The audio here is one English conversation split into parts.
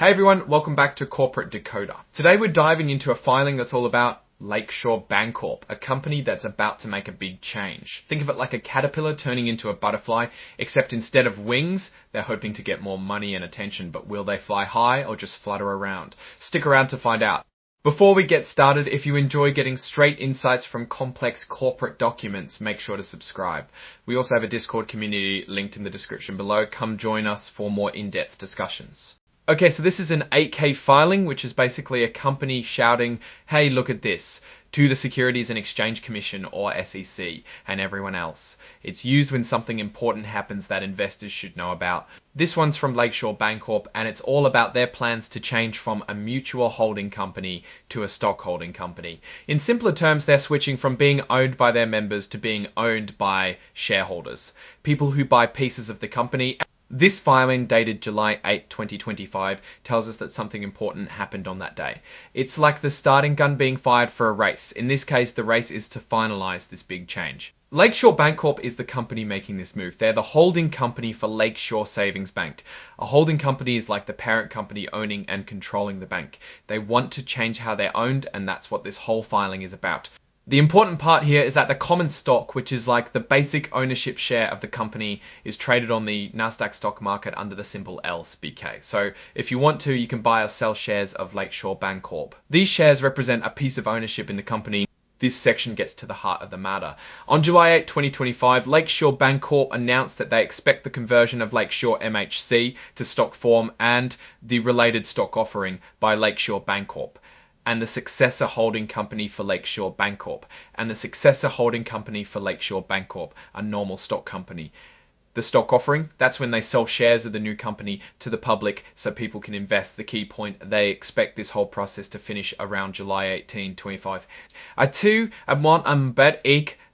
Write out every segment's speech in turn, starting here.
Hey everyone, welcome back to Corporate Decoder. Today we're diving into a filing that's all about Lakeshore Bancorp, a company that's about to make a big change. Think of it like a caterpillar turning into a butterfly, except instead of wings, they're hoping to get more money and attention, but will they fly high or just flutter around? Stick around to find out. Before we get started, if you enjoy getting straight insights from complex corporate documents, make sure to subscribe. We also have a Discord community linked in the description below. Come join us for more in-depth discussions. Okay, so this is an 8K filing, which is basically a company shouting, hey, look at this, to the Securities and Exchange Commission, or SEC, and everyone else. It's used when something important happens that investors should know about. This one's from Lakeshore Bancorp, and it's all about their plans to change from a mutual holding company to a stock holding company. In simpler terms, they're switching from being owned by their members to being owned by shareholders, people who buy pieces of the company. This filing, dated July 8, 2025, tells us that something important happened on that day. It's like the starting gun being fired for a race. In this case, the race is to finalize this big change. Lakeshore Bancorp is the company making this move. They're the holding company for Lakeshore Savings Bank. A holding company is like the parent company owning and controlling the bank. They want to change how they're owned, and that's what this whole filing is about. The important part here is that the common stock, which is like the basic ownership share of the company, is traded on the Nasdaq stock market under the symbol LSBK. So if you want to, you can buy or sell shares of Lakeshore Bancorp. These shares represent a piece of ownership in the company. This section gets to the heart of the matter. On July 8, 2025, Lakeshore Bancorp announced that they expect the conversion of Lakeshore MHC to stock form and the related stock offering by Lakeshore Bancorp, and the successor holding company for Lakeshore Bancorp, and the successor holding company for Lakeshore Bancorp, a normal stock company. The stock offering, that's when they sell shares of the new company to the public so people can invest. The key point, they expect this whole process to finish around July 18, 25.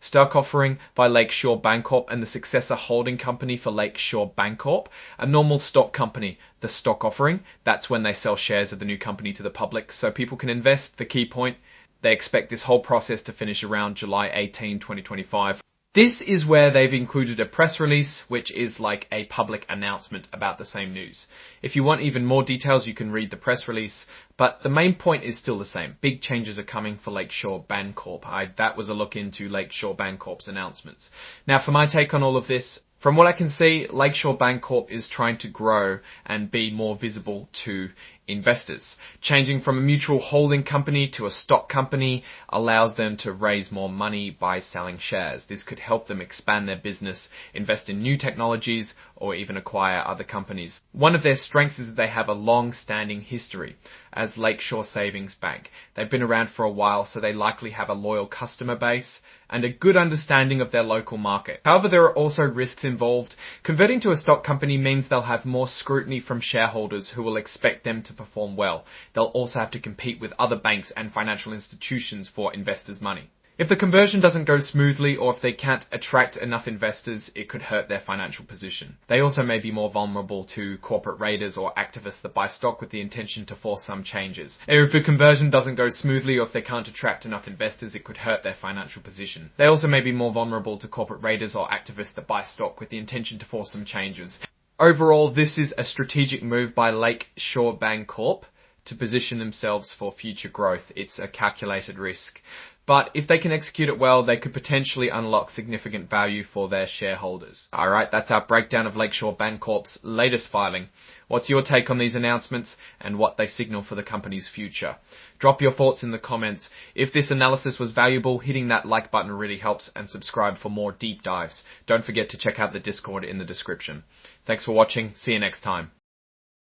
Stock offering by Lakeshore Bancorp and the successor holding company for Lakeshore Bancorp, a normal stock company. The stock offering, that's when they sell shares of the new company to the public so people can invest. The key point, they expect this whole process to finish around July 18, 2025. This is where they've included a press release, which is like a public announcement about the same news. If you want even more details, you can read the press release, but the main point is still the same. Big changes are coming for Lakeshore Bancorp. That was a look into Lakeshore Bancorp's announcements. Now, for my take on all of this, from what I can see, Lakeshore Bancorp is trying to grow and be more visible to investors. Changing from a mutual holding company to a stock company allows them to raise more money by selling shares. This could help them expand their business, invest in new technologies, or even acquire other companies. One of their strengths is that they have a long-standing history as Lakeshore Savings Bank. They've been around for a while, so they likely have a loyal customer base and a good understanding of their local market. However, there are also risks involved. Converting to a stock company means they'll have more scrutiny from shareholders who will expect them to perform well. They'll also have to compete with other banks and financial institutions for investors' money. If the conversion doesn't go smoothly, or if they can't attract enough investors, it could hurt their financial position. They also may be more vulnerable to corporate raiders or activists that buy stock with the intention to force some changes. If the conversion doesn't go smoothly, or if they can't attract enough investors, it could hurt their financial position. They also may be more vulnerable to corporate raiders or activists that buy stock with the intention to force some changes. Overall, this is a strategic move by Lakeshore Bancorp to position themselves for future growth. It's a calculated risk. But if they can execute it well, they could potentially unlock significant value for their shareholders. Alright, that's our breakdown of Lakeshore Bancorp's latest filing. What's your take on these announcements and what they signal for the company's future? Drop your thoughts in the comments. If this analysis was valuable, hitting that like button really helps, and subscribe for more deep dives. Don't forget to check out the Discord in the description. Thanks for watching. See you next time.